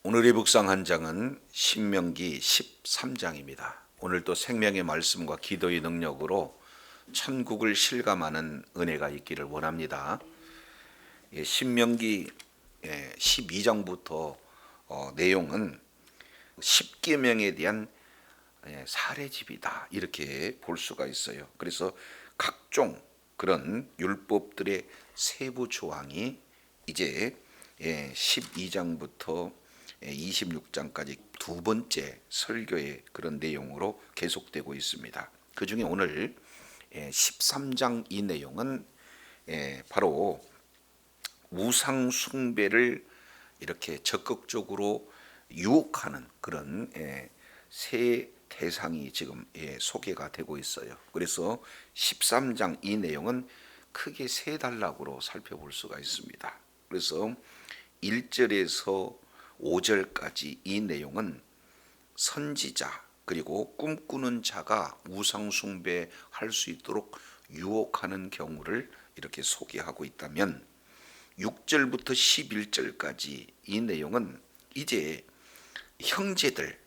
오늘의 묵상 한 장은 신명기 13장입니다. 오늘 또 생명의 말씀과 기도의 능력으로 천국을 실감하는 은혜가 있기를 원합니다. 신명기 12장부터 내용은 십계명에 대한 사례집이다 이렇게 볼 수가 있어요. 그래서 각종 그런 율법들의 세부 조항이 이제 12장부터 26장까지 두 번째 설교의 그런 내용으로 계속되고 있습니다. 그 중에 오늘 13장 이 내용은 바로 우상 숭배를 이렇게 적극적으로 유혹하는 그런 세 대상이 지금 소개가 되고 있어요. 그래서 13장 이 내용은 크게 세 단락으로 살펴볼 수가 있습니다. 그래서 1절에서 5절까지 이 내용은 선지자 그리고 꿈꾸는 자가 우상 숭배할 수 있도록 유혹하는 경우를 이렇게 소개하고 있다면 6절부터 11절까지 이 내용은 이제 형제들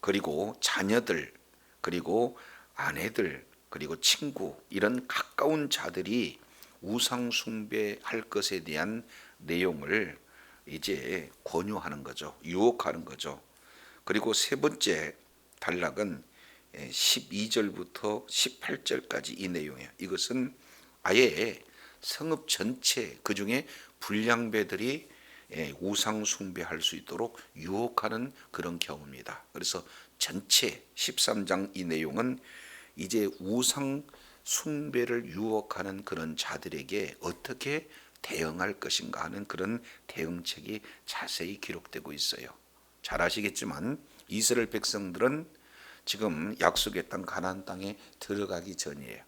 그리고 자녀들 그리고 아내들 그리고 친구 이런 가까운 자들이 우상 숭배할 것에 대한 내용을 이제 권유하는 거죠. 유혹하는 거죠. 그리고 세 번째 단락은 12절부터 18절까지 이 내용이에요. 이것은 아예 성읍 전체 그중에 불량배들이 우상 숭배할 수 있도록 유혹하는 그런 경우입니다. 그래서 전체 13장 이 내용은 이제 우상 숭배를 유혹하는 그런 자들에게 어떻게 대응할 것인가 하는 그런 대응책이 자세히 기록되고 있어요. 잘 아시겠지만 이스라엘 백성들은 지금 약속의 땅 가나안 땅에 들어가기 전이에요.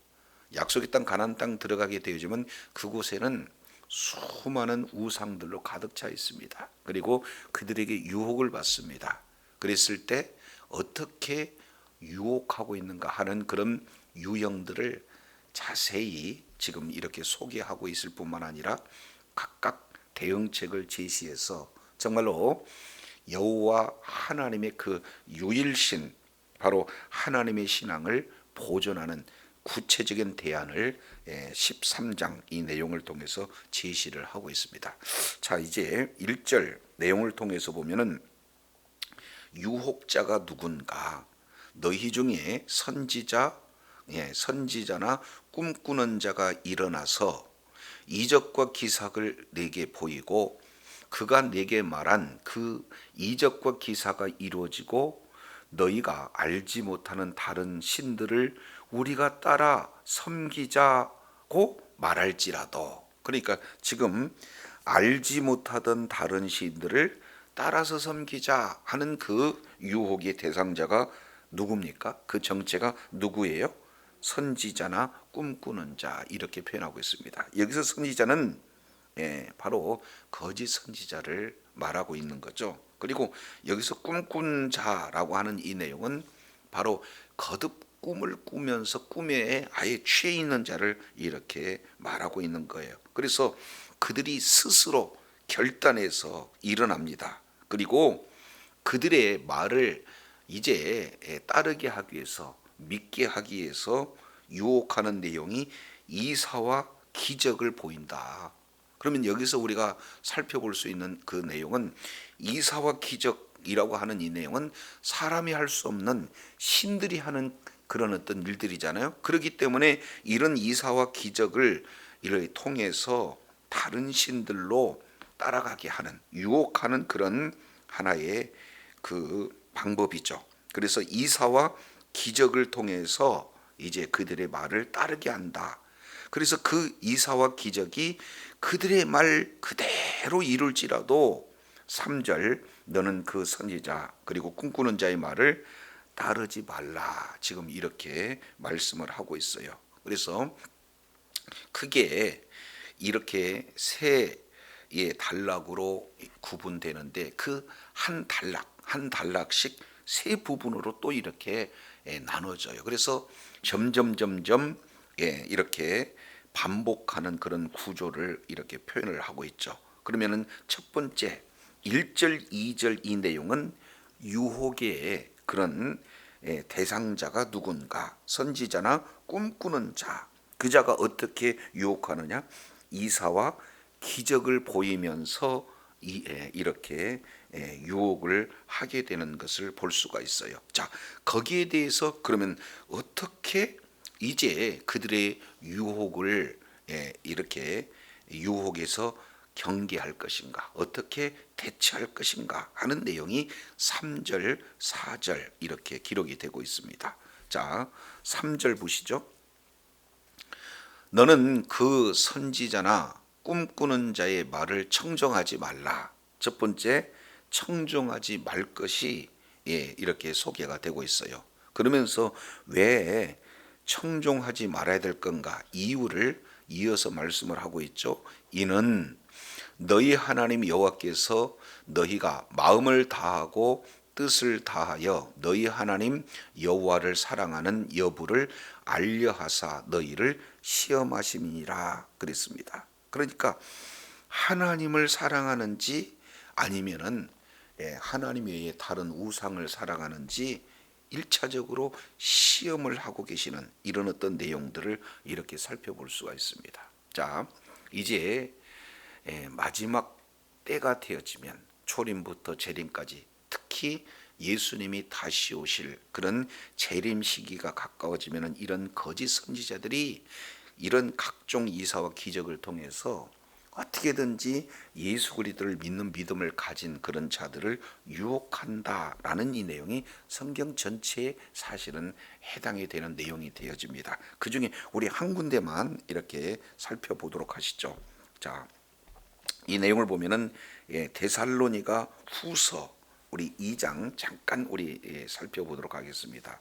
약속의 땅 가나안 땅 들어가게 되어지면 그곳에는 수많은 우상들로 가득 차 있습니다. 그리고 그들에게 유혹을 받습니다. 그랬을 때 어떻게 유혹하고 있는가 하는 그런 유형들을 자세히 지금 이렇게 소개하고 있을 뿐만 아니라 각각 대응책을 제시해서 정말로 여호와 하나님의 그 유일신 바로 하나님의 신앙을 보존하는 구체적인 대안을 13장 이 내용을 통해서 제시를 하고 있습니다. 자, 이제 1절 내용을 통해서 보면은 유혹자가 누군가 너희 중에 선지자나 꿈꾸는 자가 일어나서 이적과 기사를 내게 보이고 그가 내게 말한 그 이적과 기사가 이루어지고 너희가 알지 못하는 다른 신들을 우리가 따라 섬기자고 말할지라도, 그러니까 지금 알지 못하던 다른 신들을 따라서 섬기자 하는 그 유혹의 대상자가 누굽니까? 그 정체가 누구예요? 선지자나 꿈꾸는 자 이렇게 표현하고 있습니다. 여기서 선지자는 바로 거짓 선지자를 말하고 있는 거죠. 그리고 여기서 꿈꾼 자라고 하는 이 내용은 바로 거듭 꿈을 꾸면서 꿈에 아예 취해 있는 자를 이렇게 말하고 있는 거예요. 그래서 그들이 스스로 결단해서 일어납니다. 그리고 그들의 말을 이제 따르게 하기 위해서 믿게 하기 위해서 유혹하는 내용이 이사와 기적을 보인다. 그러면 여기서 우리가 살펴볼 수 있는 그 내용은 이사와 기적이라고 하는 이 내용은 사람이 할 수 없는 신들이 하는 그런 어떤 일들이잖아요. 그렇기 때문에 이런 이사와 기적을 이를 통해서 다른 신들로 따라가게 하는 유혹하는 그런 하나의 그 방법이죠. 그래서 이사와 기적을 통해서 이제 그들의 말을 따르게 한다. 그래서 그 이사와 기적이 그들의 말 그대로 이룰지라도 3절 너는 그 선지자 그리고 꿈꾸는 자의 말을 따르지 말라. 지금 이렇게 말씀을 하고 있어요. 그래서 크게 이렇게 세 단락으로 구분되는데 그 한 단락씩 세 부분으로 또 이렇게 나눠져요. 그래서 점점 이렇게 반복하는 그런 구조를 이렇게 표현을 하고 있죠. 그러면은 첫 번째 1절, 2절 이 내용은 유혹의 그런 대상자가 누군가, 선지자나 꿈꾸는 자, 그 자가 어떻게 유혹하느냐, 이사와 기적을 보이면서 이렇게 유혹을 하게 되는 것을 볼 수가 있어요. 자, 거기에 대해서 그러면 어떻게 이제 그들의 유혹을 이렇게 유혹에서 경계할 것인가, 어떻게 대처할 것인가 하는 내용이 3절, 4절 이렇게 기록이 되고 있습니다. 자, 3절 보시죠. 너는 그 선지자나 꿈꾸는 자의 말을 청종하지 말라. 첫 번째, 청종하지 말 것이 이렇게 소개가 되고 있어요. 그러면서 왜 청종하지 말아야 될 건가, 이유를 이어서 말씀을 하고 있죠. 이는 너희 하나님 여호와께서 너희가 마음을 다하고 뜻을 다하여 너희 하나님 여호와를 사랑하는 여부를 알려하사 너희를 시험하심이니라 그랬습니다. 그러니까 하나님을 사랑하는지 아니면은 하나님 외에 다른 우상을 사랑하는지 1차적으로 시험을 하고 계시는 이런 어떤 내용들을 이렇게 살펴볼 수가 있습니다. 자, 이제 마지막 때가 되어지면 초림부터 재림까지, 특히 예수님이 다시 오실 그런 재림 시기가 가까워지면 이런 거짓 선지자들이 이런 각종 이사와 기적을 통해서 어떻게든지 예수 그리스도를 믿는 믿음을 가진 그런 자들을 유혹한다라는 이 내용이 성경 전체에 사실은 해당이 되는 내용이 되어집니다. 그 중에 우리 한 군데만 이렇게 살펴보도록 하시죠. 자, 이 내용을 보면은 데살로니가 후서 우리 2장 잠깐 우리 살펴보도록 하겠습니다.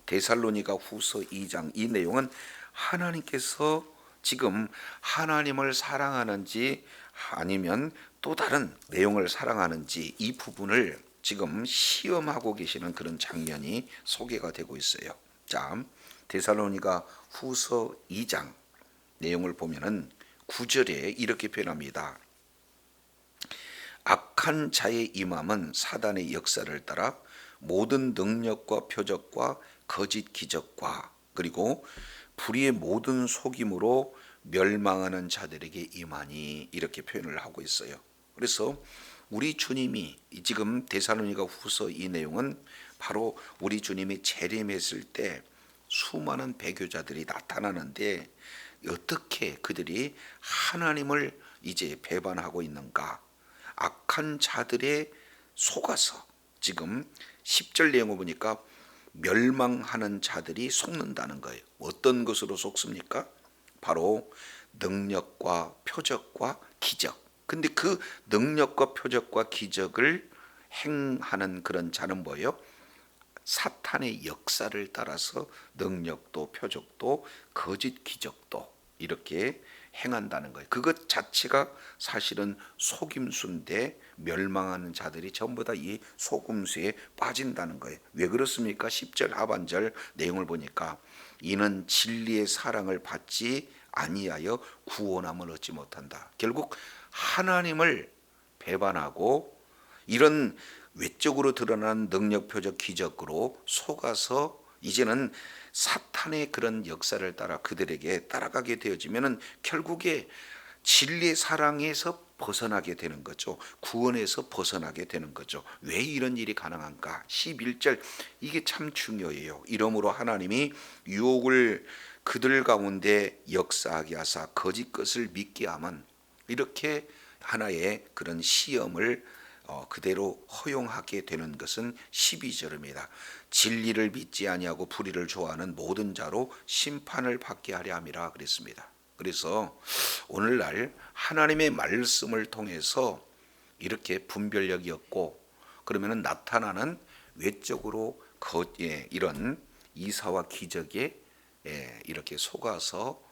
데살로니가 후서 2장 이 내용은 하나님께서 지금 하나님을 사랑하는지 아니면 또 다른 내용을 사랑하는지 이 부분을 지금 시험하고 계시는 그런 장면이 소개가 되고 있어요. 자, 데살로니가 후서 2장 내용을 보면은 9절에 이렇게 표현합니다. 악한 자의 임함은 사단의 역사를 따라 모든 능력과 표적과 거짓 기적과 그리고 불의의 모든 속임으로 멸망하는 자들에게 임하니 이렇게 표현을 하고 있어요. 그래서 우리 주님이 지금 데살로니가 후서 이 내용은 바로 우리 주님이 재림했을 때 수많은 배교자들이 나타나는데 어떻게 그들이 하나님을 이제 배반하고 있는가, 악한 자들의 속아서 지금 10절 내용을 보니까 멸망하는 자들이 속는다는 거예요. 어떤 것으로 속습니까? 바로 능력과 표적과 기적. 근데 그 능력과 표적과 기적을 행하는 그런 자는 뭐예요? 사탄의 역사를 따라서 능력도 표적도 거짓 기적도 이렇게 행한다는 거예요. 그것 자체가 사실은 속임수인데 멸망하는 자들이 전부 다 이 속임수에 빠진다는 거예요. 왜 그렇습니까? 10절 하반절 내용을 보니까 이는 진리의 사랑을 받지 아니하여 구원함을 얻지 못한다. 결국 하나님을 배반하고 이런 외적으로 드러난 능력 표적 기적으로 속아서 이제는 사탄의 그런 역사를 따라 그들에게 따라가게 되어지면은 결국에 진리의 사랑에서 벗어나게 되는 거죠. 구원에서 벗어나게 되는 거죠. 왜 이런 일이 가능한가? 11절 이게 참 중요해요. 이러므로 하나님이 유혹을 그들 가운데 역사하게 하사 거짓 것을 믿게 하면 이렇게 하나의 그런 시험을 그대로 허용하게 되는 것은 12절입니다. 진리를 믿지 아니하고 불의를 좋아하는 모든 자로 심판을 받게 하려 함이라 그랬습니다. 그래서 오늘날 하나님의 말씀을 통해서 이렇게 분별력이 없고 그러면 나타나는 외적으로 이런 이사와 기적에 이렇게 속아서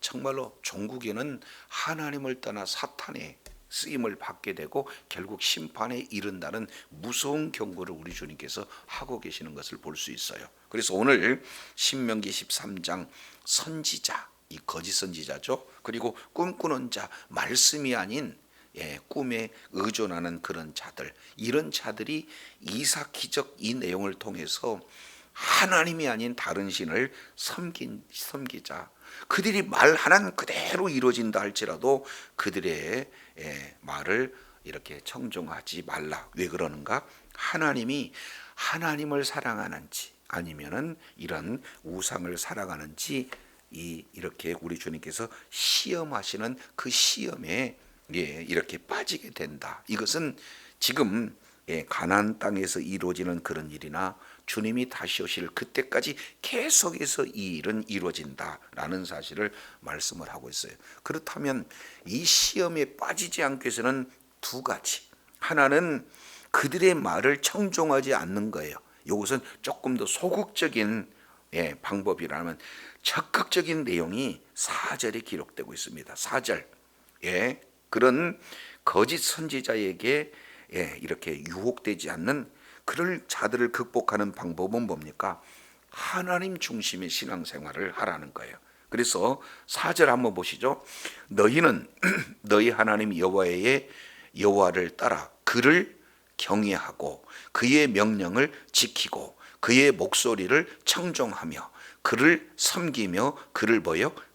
정말로 종국에는 하나님을 떠나 사탄의 쓰임을 받게 되고 결국 심판에 이른다는 무서운 경고를 우리 주님께서 하고 계시는 것을 볼 수 있어요. 그래서 오늘 신명기 13장 선지자, 이 거짓 선지자죠. 그리고 꿈꾸는 자, 말씀이 아닌 꿈에 의존하는 그런 자들, 이런 자들이 이삭 기적 이 내용을 통해서 하나님이 아닌 다른 신을 섬기자. 그들이 말하는 그대로 이루어진다 할지라도 그들의 말을 이렇게 청종하지 말라. 왜 그러는가? 하나님이 하나님을 사랑하는지 아니면은 이런 우상을 사랑하는지 이렇게 우리 주님께서 시험하시는 그 시험에 이렇게 빠지게 된다. 이것은 지금 가나안 땅에서 이루어지는 그런 일이나 주님이 다시 오실 그때까지 계속해서 이 일은 이루어진다라는 사실을 말씀을 하고 있어요. 그렇다면 이 시험에 빠지지 않기 위해서는 두 가지. 하나는 그들의 말을 청종하지 않는 거예요. 이것은 조금 더 소극적인 방법이라면 적극적인 내용이 4절에 기록되고 있습니다. 4절. 그런 거짓 선지자에게 이렇게 유혹되지 않는 그럴 자들을 극복하는 방법은 뭡니까? 하나님 중심의 신앙생활을 하라는 거예요. 그래서 4절 한번 보시죠. 너희는 너희 하나님 여호와를 따라 그를 경외하고 그의 명령을 지키고 그의 목소리를 청종하며 그를 섬기며 그를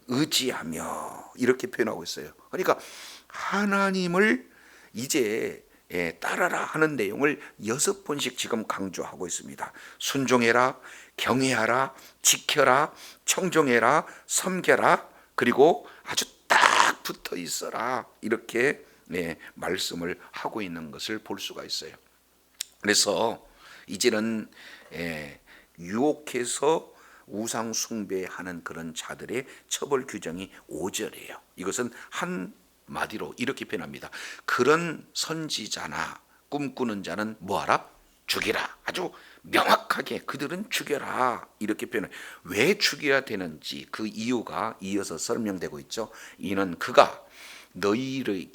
의지하며 이렇게 표현하고 있어요. 그러니까 하나님을 이제 따라라 하는 내용을 6번씩 지금 강조하고 있습니다. 순종해라, 경외하라, 지켜라, 청종해라, 섬겨라, 그리고 아주 딱 붙어 있어라, 이렇게 말씀을 하고 있는 것을 볼 수가 있어요. 그래서 이제는 유혹해서 우상 숭배하는 그런 자들의 처벌 규정이 5절이에요. 이것은 한마디로 이렇게 표현합니다. 그런 선지자나 꿈꾸는 자는 뭐하라? 죽이라. 아주 명확하게 그들은 죽여라, 이렇게 표현해요. 왜 죽여야 되는지 그 이유가 이어서 설명되고 있죠. 이는 그가 너희를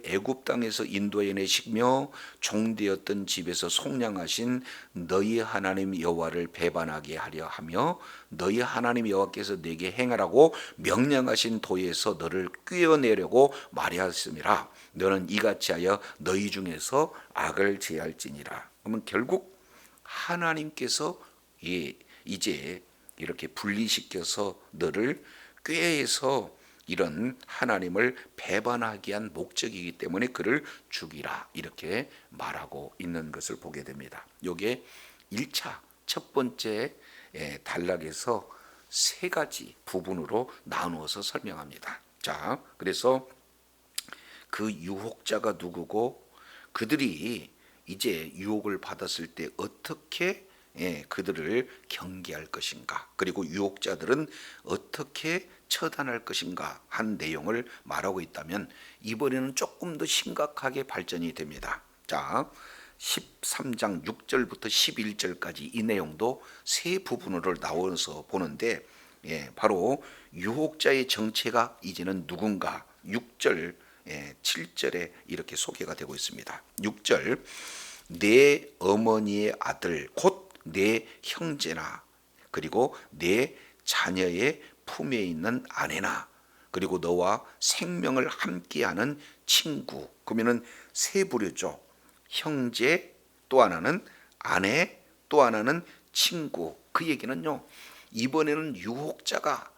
애굽 땅에서 인도해 내시며 종되었던 집에서 속량하신 너희 하나님 여호와를 배반하게 하려 하며 너희 하나님 여호와께서 내게 행하라고 명령하신 도에서 너를 꿰어내려고 말하였음이라. 너는 이같이 하여 너희 중에서 악을 제할지니라. 그러면 결국 하나님께서 이제 이렇게 분리시켜서 너를 꾀해서 이런 하나님을 배반하게 한 목적이기 때문에 그를 죽이라, 이렇게 말하고 있는 것을 보게 됩니다. 이게 1차 첫 번째 단락에서 세 가지 부분으로 나누어서 설명합니다. 자, 그래서 그 유혹자가 누구고 그들이 이제 유혹을 받았을 때 어떻게 그들을 경계할 것인가, 그리고 유혹자들은 어떻게 처단할 것인가 한 내용을 말하고 있다면 이번에는 조금 더 심각하게 발전이 됩니다. 자, 13장 6절부터 11절까지 이 내용도 세 부분으로 나눠서 보는데 바로 유혹자의 정체가 이제는 누군가 6절 7절에 이렇게 소개가 되고 있습니다. 6절, 내 어머니의 아들 곧 내 형제나 그리고 내 자녀의 품에 있는 아내나 그리고 너와 생명을 함께하는 친구. 그러면은 세 부류죠. 형제, 또 하나는 아내, 또 하나는 친구. 그 얘기는요, 이번에는 유혹자가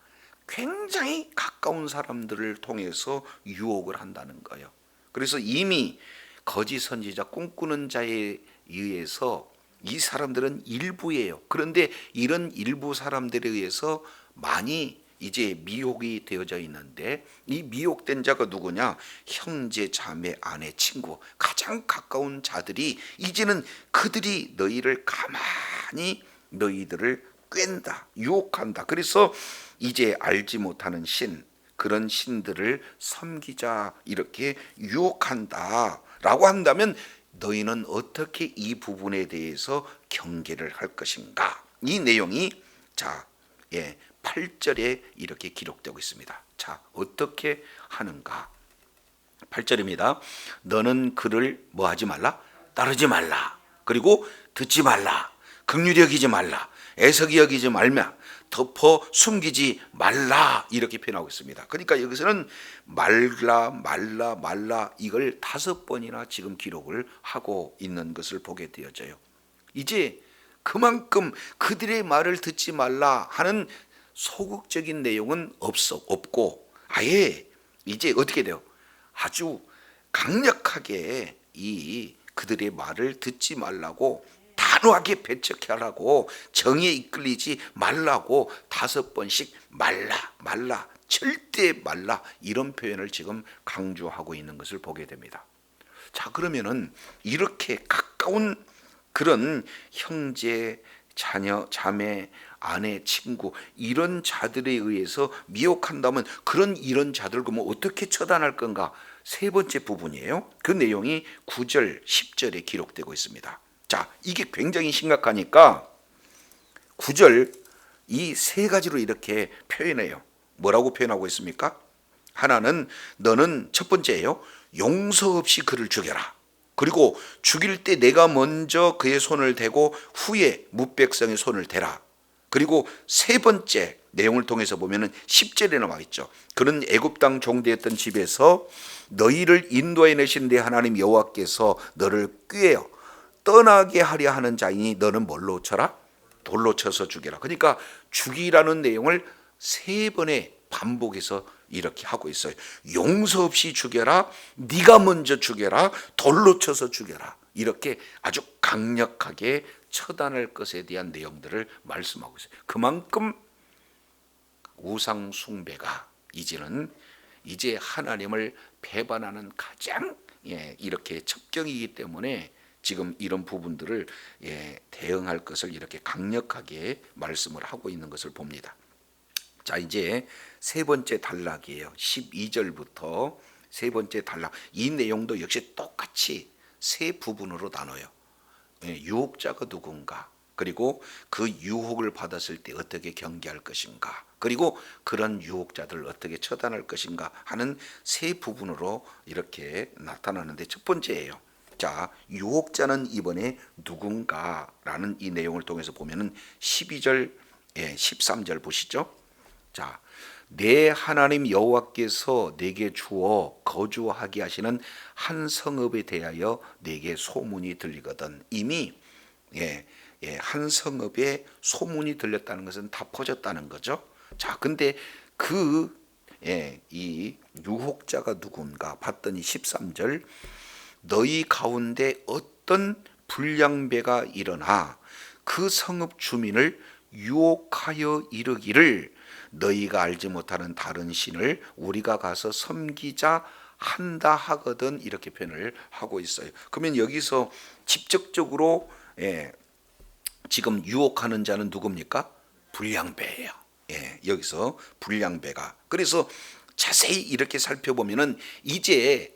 굉장히 가까운 사람들을 통해서 유혹을 한다는 거예요. 그래서 이미 거짓 선지자, 꿈꾸는 자에 의해서 이 사람들은 일부예요. 그런데 이런 일부 사람들에 의해서 많이 이제 미혹이 되어져 있는데, 이 미혹된 자가 누구냐? 형제, 자매, 아내, 친구, 가장 가까운 자들이 이제는 그들이 너희를 가만히 너희들을 꿰다, 유혹한다. 그래서 이제 알지 못하는 신, 그런 신들을 섬기자, 이렇게 유혹한다 라고 한다면 너희는 어떻게 이 부분에 대해서 경계를 할 것인가? 이 내용이 8절에 이렇게 기록되고 있습니다. 자, 어떻게 하는가? 8절입니다. 너는 그를 뭐 하지 말라? 따르지 말라. 그리고 듣지 말라. 긍휼히 여기지 말라. 애석히 여기지 말며 덮어 숨기지 말라 이렇게 표현하고 있습니다. 그러니까 여기서는 말라 이걸 5번이나 지금 기록을 하고 있는 것을 보게 되어져요. 이제 그만큼 그들의 말을 듣지 말라 하는 소극적인 내용은 없고 아예 이제 어떻게 돼요? 아주 강력하게 이 그들의 말을 듣지 말라고 단호하게 배척하라고 정의에 이끌리지 말라고 5번씩 말라 절대 말라 이런 표현을 지금 강조하고 있는 것을 보게 됩니다. 자, 그러면은 이렇게 가까운 그런 형제, 자녀, 자매, 아내, 친구 이런 자들에 의해서 미혹한다면 이런 자들 그러면 어떻게 처단할 건가? 3번째 부분이에요. 그 내용이 9절, 10절에 기록되고 있습니다. 자, 이게 굉장히 심각하니까 9절 이 3가지로 이렇게 표현해요. 뭐라고 표현하고 있습니까? 하나는 너는 첫 번째예요. 용서 없이 그를 죽여라. 그리고 죽일 때 내가 먼저 그의 손을 대고 후에 뭇백성의 손을 대라. 그리고 3번째 내용을 통해서 보면은 10절에 나와 있죠. 그는 애굽 땅 종되었던 집에서 너희를 인도해 내신 내 하나님 여호와께서 너를 꾀어 떠나게 하려 하는 자이니 너는 뭘로 쳐라? 돌로 쳐서 죽여라. 그러니까 죽이라는 내용을 3번에 반복해서 이렇게 하고 있어요. 용서 없이 죽여라, 네가 먼저 죽여라, 돌로 쳐서 죽여라. 이렇게 아주 강력하게 처단할 것에 대한 내용들을 말씀하고 있어요. 그만큼 우상 숭배가 이제 하나님을 배반하는 가장 이렇게 첩경이기 때문에 지금 이런 부분들을 대응할 것을 이렇게 강력하게 말씀을 하고 있는 것을 봅니다. 자, 이제 3번째 단락이에요. 12절부터 3번째 단락. 이 내용도 역시 똑같이 3부분으로 나눠요. 유혹자가 누군가, 그리고 그 유혹을 받았을 때 어떻게 경계할 것인가, 그리고 그런 유혹자들을 어떻게 처단할 것인가 하는 3부분으로 이렇게 나타나는데 첫 번째예요. 자, 유혹자는 이번에 누군가라는 이 내용을 통해서 보면은 12절, 13절 보시죠. 자, 내 하나님 여호와께서 내게 주어 거주하게 하시는 한 성읍에 대하여 내게 소문이 들리거든. 이미 한 성읍에 소문이 들렸다는 것은 다 퍼졌다는 거죠. 자, 근데 이 유혹자가 누군가 봤더니 13절 너희 가운데 어떤 불량배가 일어나 그 성읍 주민을 유혹하여 이르기를 너희가 알지 못하는 다른 신을 우리가 가서 섬기자 한다 하거든. 이렇게 표현을 하고 있어요. 그러면 여기서 직접적으로 지금 유혹하는 자는 누굽니까? 불량배예요. 여기서 불량배가. 그래서 자세히 이렇게 살펴보면은 이제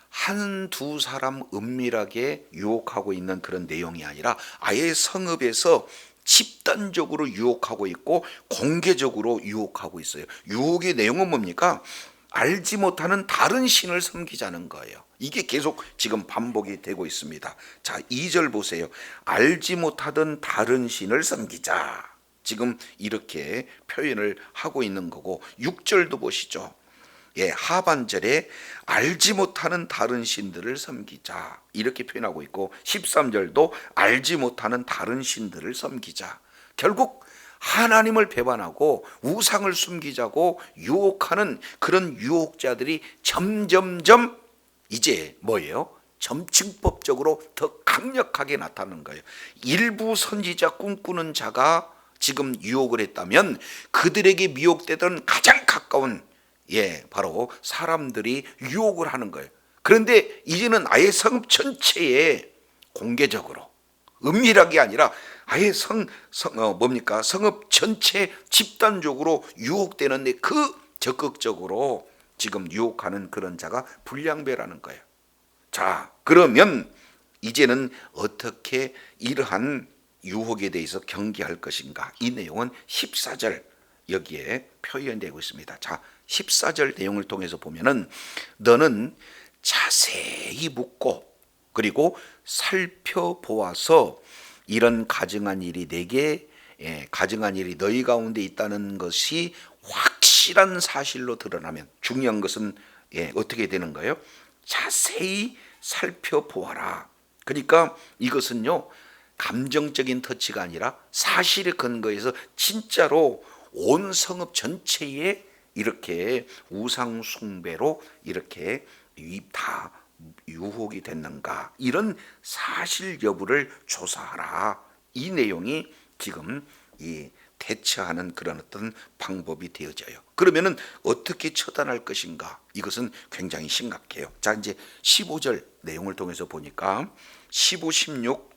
한두 사람 은밀하게 유혹하고 있는 그런 내용이 아니라 아예 성읍에서 집단적으로 유혹하고 있고 공개적으로 유혹하고 있어요. 유혹의 내용은 뭡니까? 알지 못하는 다른 신을 섬기자는 거예요. 이게 계속 지금 반복이 되고 있습니다. 자, 2절 보세요. 알지 못하던 다른 신을 섬기자. 지금 이렇게 표현을 하고 있는 거고 6절도 보시죠. 하반절에 알지 못하는 다른 신들을 섬기자 이렇게 표현하고 있고 13절도 알지 못하는 다른 신들을 섬기자. 결국 하나님을 배반하고 우상을 숨기자고 유혹하는 그런 유혹자들이 점점점 이제 뭐예요? 점층법적으로 더 강력하게 나타나는 거예요. 일부 선지자 꿈꾸는 자가 지금 유혹을 했다면 그들에게 미혹되던 가장 가까운 바로 사람들이 유혹을 하는 거예요. 그런데 이제는 아예 성읍 전체에 공개적으로 은밀하게 아니라 아예 성읍 전체 집단적으로 유혹되는데 그 적극적으로 지금 유혹하는 그런 자가 불량배라는 거예요. 자, 그러면 이제는 어떻게 이러한 유혹에 대해서 경계할 것인가? 이 내용은 14절 여기에 표현되고 있습니다. 자, 14절 내용을 통해서 보면은 너는 자세히 묻고 그리고 살펴보아서 이런 가증한 일이 내게 가증한 일이 너희 가운데 있다는 것이 확실한 사실로 드러나면 중요한 것은 어떻게 되는 거예요? 자세히 살펴보아라. 그러니까 이것은요 감정적인 터치가 아니라 사실에 근거해서 진짜로 온 성읍 전체에 이렇게 우상 숭배로 이렇게 다 유혹이 됐는가, 이런 사실 여부를 조사하라. 이 내용이 지금 이 대처하는 그런 어떤 방법이 되어져요. 그러면은 어떻게 처단할 것인가? 이것은 굉장히 심각해요. 자, 이제 15절 내용을 통해서 보니까 15, 16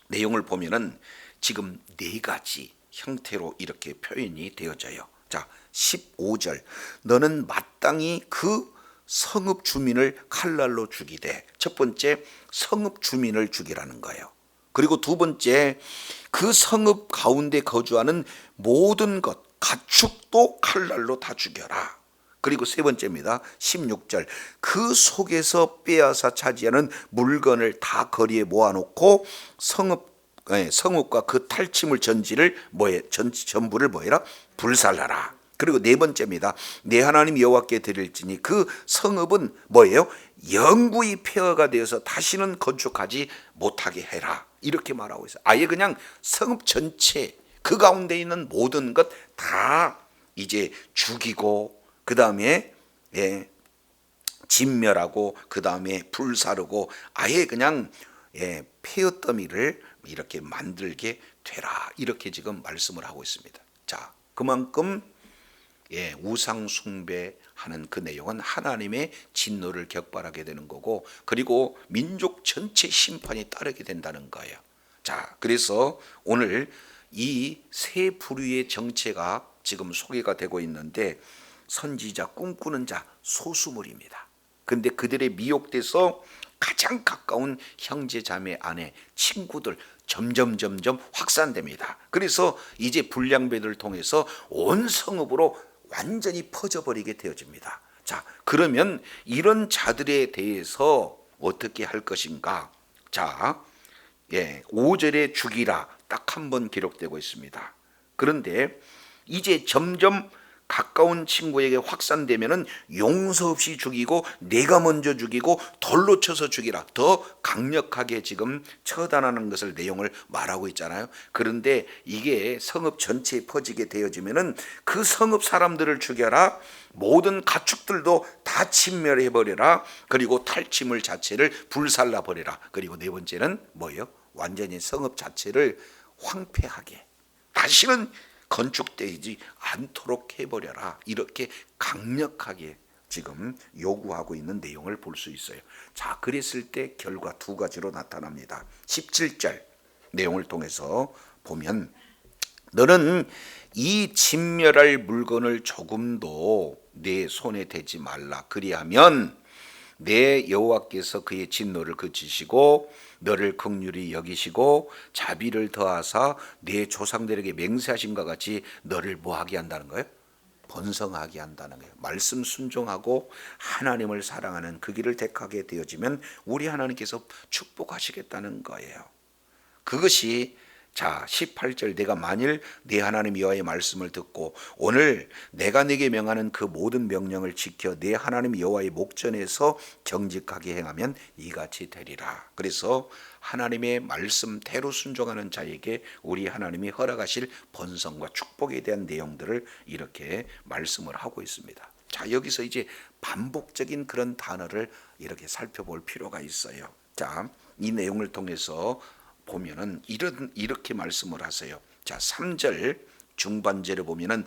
내용을 보면은 지금 네 가지 형태로 이렇게 표현이 되어져요. 자, 15절 너는 마땅히 그 성읍 주민을 칼날로 죽이되, 첫 번째 성읍 주민을 죽이라는 거예요. 그리고 두 번째 그 성읍 가운데 거주하는 모든 것 가축도 칼날로 다 죽여라. 그리고 세 번째입니다. 16절 그 속에서 빼앗아 차지하는 물건을 다 거리에 모아놓고 성읍과 그 탈취물 전지를 전부를 뭐해라? 불살라라. 그리고 네 번째입니다. 내 하나님 여호와께 드릴지니 그 성읍은 뭐예요? 영구히 폐허가 되어서 다시는 건축하지 못하게 해라. 이렇게 말하고 있어요. 아예 그냥 성읍 전체 그 가운데 있는 모든 것 다 이제 죽이고, 그 다음에 진멸하고, 그 다음에 불사르고, 아예 그냥 폐허 더미를 이렇게 만들게 되라. 이렇게 지금 말씀을 하고 있습니다. 자, 그만큼 우상 숭배하는 그 내용은 하나님의 진노를 격발하게 되는 거고, 그리고 민족 전체 심판이 따르게 된다는 거예요. 자, 그래서 오늘 이 세 부류의 정체가 지금 소개가 되고 있는데, 선지자, 꿈꾸는 자, 소수물입니다. 근데 그들의 미혹돼서 가장 가까운 형제 자매 아내 친구들 점점 확산됩니다. 그래서 이제 불량배들을 통해서 온 성읍으로 완전히 퍼져버리게 되어집니다. 자, 그러면 이런 자들에 대해서 어떻게 할 것인가? 자, 5절에 죽이라 딱 한 번 기록되고 있습니다. 그런데 이제 점점 가까운 친구에게 확산되면은 용서 없이 죽이고, 내가 먼저 죽이고 돌로 쳐서 죽이라, 더 강력하게 지금 처단하는 것을 내용을 말하고 있잖아요. 그런데 이게 성읍 전체에 퍼지게 되어지면은 그 성읍 사람들을 죽여라, 모든 가축들도 다 침멸해 버려라, 그리고 탈취물 자체를 불살라 버려라. 그리고 네 번째는 뭐예요? 완전히 성읍 자체를 황폐하게, 다시는 건축되지 않도록 해버려라. 이렇게 강력하게 지금 요구하고 있는 내용을 볼 수 있어요. 자, 그랬을 때 결과 두 가지로 나타납니다. 17절 내용을 통해서 보면 너는 이 진멸할 물건을 조금도 내 손에 대지 말라. 그리하면 내 여호와께서 그의 진노를 그치시고 너를 긍휼히 여기시고 자비를 더하사 내 조상들에게 맹세하신 것 같이 너를 뭐하게 한다는 거예요? 번성하게 한다는 거예요. 말씀 순종하고 하나님을 사랑하는 그 길을 택하게 되어지면 우리 하나님께서 축복하시겠다는 거예요. 그것이, 자, 18절 내가 만일 네 하나님 여호와의 말씀을 듣고 오늘 내가 네게 명하는 그 모든 명령을 지켜 네 하나님 여호와의 목전에서 정직하게 행하면 이같이 되리라. 그래서 하나님의 말씀대로 순종하는 자에게 우리 하나님이 허락하실 번성과 축복에 대한 내용들을 이렇게 말씀을 하고 있습니다. 자, 여기서 이제 반복적인 그런 단어를 이렇게 살펴볼 필요가 있어요. 자, 이 내용을 통해서 보면은 이렇게 말씀을 하세요. 자, 3절 중반절에 보면은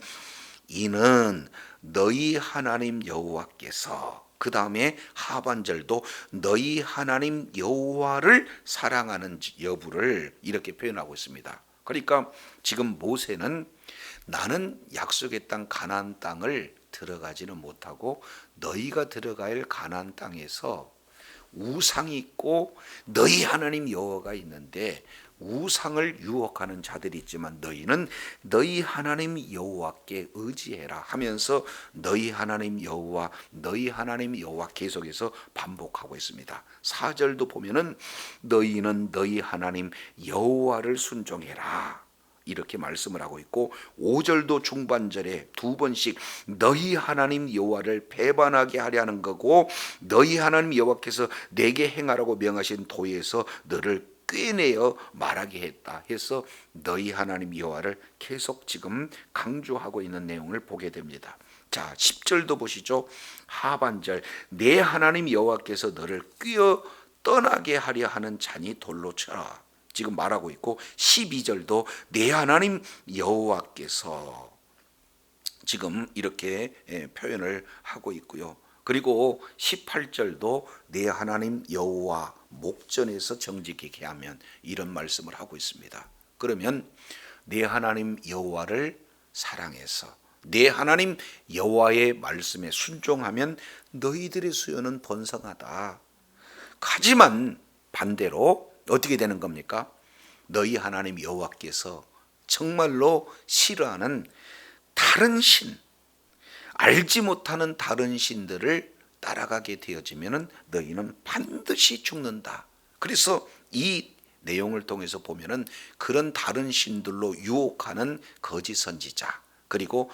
이는 너희 하나님 여호와께서, 그 다음에 하반절도 너희 하나님 여호와를 사랑하는 여부를 이렇게 표현하고 있습니다. 그러니까 지금 모세는 나는 약속의 땅 가나안 땅을 들어가지는 못하고 너희가 들어갈 가나안 땅에서 우상이 있고 너희 하나님 여호와가 있는데 우상을 유혹하는 자들이 있지만 너희는 너희 하나님 여호와께 의지해라 하면서 너희 하나님 여호와 계속해서 반복하고 있습니다. 4절도 보면은 너희는 너희 하나님 여호와를 순종해라. 이렇게 말씀을 하고 있고 5절도 중반절에 두 번씩 너희 하나님 여호와를 배반하게 하려 하는 거고 너희 하나님 여호와께서 내게 행하라고 명하신 도에서 너를 꿰내어 말하게 했다 해서 너희 하나님 여호와를 계속 지금 강조하고 있는 내용을 보게 됩니다. 자, 10절도 보시죠. 하반절 내 하나님 여호와께서 너를 꿰어 떠나게 하려 하는 자니 돌로 쳐라 지금 말하고 있고 12절도 내 하나님 여호와께서 지금 이렇게 표현을 하고 있고요. 그리고 18절도 내 하나님 여호와 목전에서 정직하게 하면 이런 말씀을 하고 있습니다. 그러면 내 하나님 여호와를 사랑해서 내 하나님 여호와의 말씀에 순종하면 너희들의 수요는 번성하다. 하지만 반대로 어떻게 되는 겁니까? 너희 하나님 여호와께서 정말로 싫어하는 다른 신, 알지 못하는 다른 신들을 따라가게 되어지면 너희는 반드시 죽는다. 그래서 이 내용을 통해서 보면은 그런 다른 신들로 유혹하는 거짓 선지자, 그리고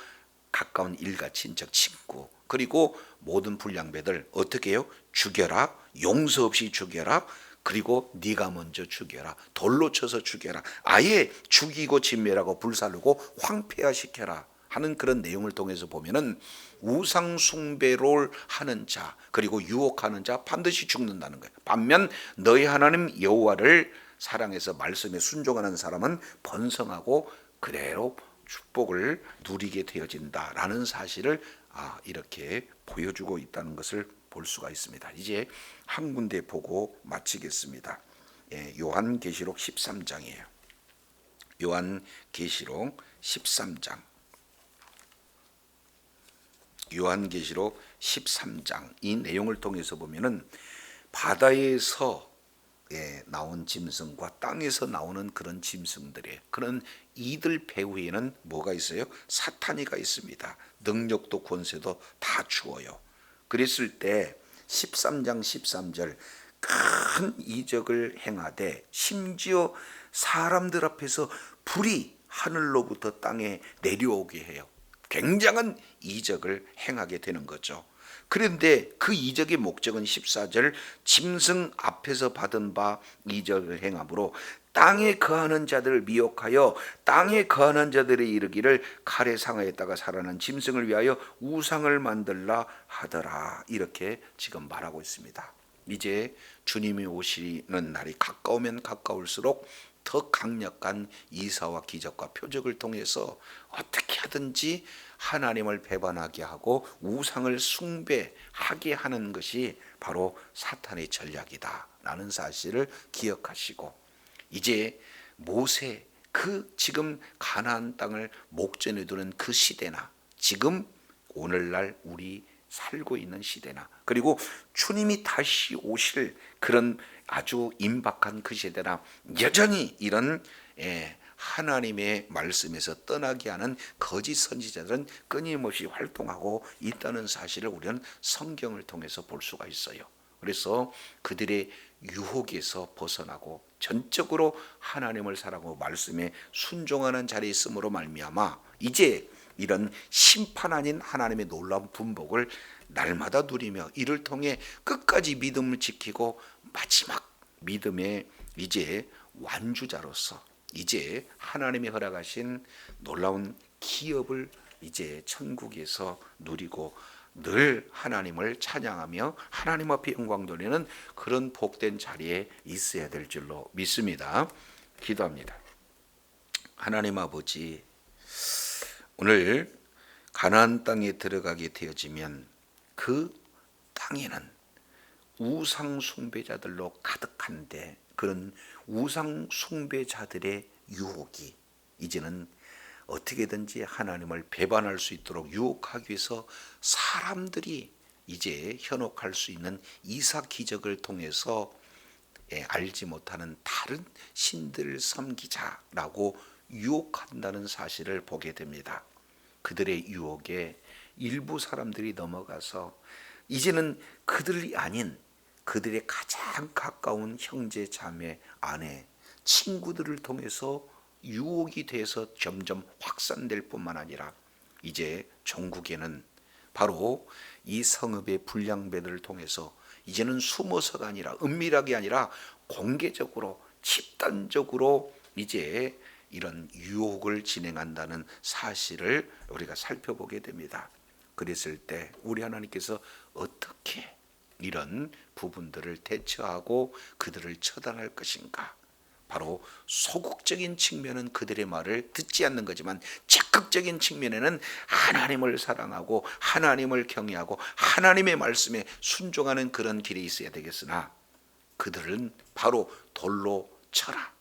가까운 일가 친척 친구, 그리고 모든 불량배들 어떻게 해요? 죽여라, 용서 없이 죽여라, 그리고 네가 먼저 죽여라, 돌로 쳐서 죽여라, 아예 죽이고 진멸하고 불살르고 황폐화시켜라 하는 그런 내용을 통해서 보면은 우상 숭배를 하는 자 그리고 유혹하는 자 반드시 죽는다는 거예요. 반면 너희 하나님 여호와를 사랑해서 말씀에 순종하는 사람은 번성하고 그대로 축복을 누리게 되어진다라는 사실을 이렇게 보여주고 있다는 것을 볼 수가 있습니다. 이제 한 군데 보고 마치겠습니다. 요한계시록 13장이에요. 요한계시록 13장. 요한계시록 13장 이 내용을 통해서 보면은 바다에서 나온 짐승과 땅에서 나오는 그런 짐승들의 그런 이들 배후에는 뭐가 있어요? 사탄이가 있습니다. 능력도 권세도 다 주어요. 그랬을 때 13장 13절 큰 이적을 행하되 심지어 사람들 앞에서 불이 하늘로부터 땅에 내려오게 해요. 굉장한 이적을 행하게 되는 거죠. 그런데 그 이적의 목적은 14절 짐승 앞에서 받은 바 이적을 행함으로 땅에 거하는 자들을 미혹하여 땅에 거하는 자들이 이르기를 칼에 상하였다가 살아난 짐승을 위하여 우상을 만들라 하더라. 이렇게 지금 말하고 있습니다. 이제 주님이 오시는 날이 가까우면 가까울수록 더 강력한 이사와 기적과 표적을 통해서 어떻게 하든지 하나님을 배반하게 하고 우상을 숭배하게 하는 것이 바로 사탄의 전략이다라는 사실을 기억하시고 이제 모세 그 지금 가나안 땅을 목전에 두는 그 시대나 지금 오늘날 우리 살고 있는 시대나 그리고 주님이 다시 오실 그런 아주 임박한 그 시대나 여전히 이런 하나님의 말씀에서 떠나게 하는 거짓 선지자들은 끊임없이 활동하고 있다는 사실을 우리는 성경을 통해서 볼 수가 있어요. 그래서 그들의 유혹에서 벗어나고 전적으로 하나님을 사랑하고 말씀에 순종하는 자리에 있음으로 말미암아 이제 이런 심판 아닌 하나님의 놀라운 분복을 날마다 누리며 이를 통해 끝까지 믿음을 지키고 마지막 믿음의 이제 완주자로서 이제 하나님이 허락하신 놀라운 기업을 이제 천국에서 누리고 늘 하나님을 찬양하며 하나님 앞에 영광 돌리는 그런 복된 자리에 있어야 될 줄로 믿습니다. 기도합니다. 하나님 아버지, 오늘 가나안 땅에 들어가게 되어지면 그 땅에는 우상 숭배자들로 가득한데 그런 우상 숭배자들의 유혹이 이제는 어떻게든지 하나님을 배반할 수 있도록 유혹하기 위해서 사람들이 이제 현혹할 수 있는 이사 기적을 통해서 알지 못하는 다른 신들을 섬기자라고 유혹한다는 사실을 보게 됩니다. 그들의 유혹에 일부 사람들이 넘어가서 이제는 그들이 아닌 그들의 가장 가까운 형제 자매 아내 친구들을 통해서 유혹이 돼서 점점 확산될 뿐만 아니라 이제 전국에는 바로 이 성읍의 불량배들을 통해서 이제는 숨어서가 아니라 은밀하게 아니라 공개적으로 집단적으로 이제 이런 유혹을 진행한다는 사실을 우리가 살펴보게 됩니다. 그랬을 때 우리 하나님께서 어떻게 이런 부분들을 대처하고 그들을 처단할 것인가? 바로 소극적인 측면은 그들의 말을 듣지 않는 거지만 적극적인 측면에는 하나님을 사랑하고 하나님을 경외하고 하나님의 말씀에 순종하는 그런 길이 있어야 되겠으나 그들은 바로 돌로 쳐라.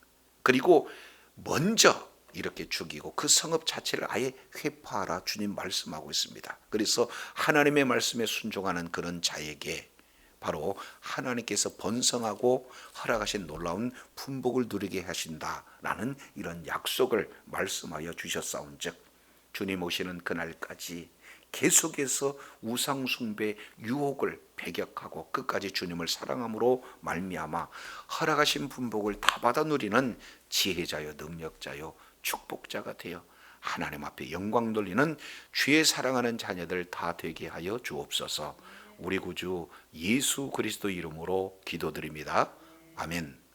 그리고 먼저 이렇게 죽이고 그 성읍 자체를 아예 회파하라. 주님 말씀하고 있습니다. 그래서 하나님의 말씀에 순종하는 그런 자에게 바로 하나님께서 번성하고 허락하신 놀라운 품복을 누리게 하신다라는 이런 약속을 말씀하여 주셨사온즉 주님 오시는 그날까지 계속해서 우상 숭배 유혹을 배격하고 끝까지 주님을 사랑함으로 말미암아 허락하신 품복을 다 받아 누리는 지혜자요 능력자요 축복자가 되어 하나님 앞에 영광 돌리는 주의 사랑하는 자녀들 다 되게 하여 주옵소서. 우리 구주 예수 그리스도 이름으로 기도드립니다. 아멘.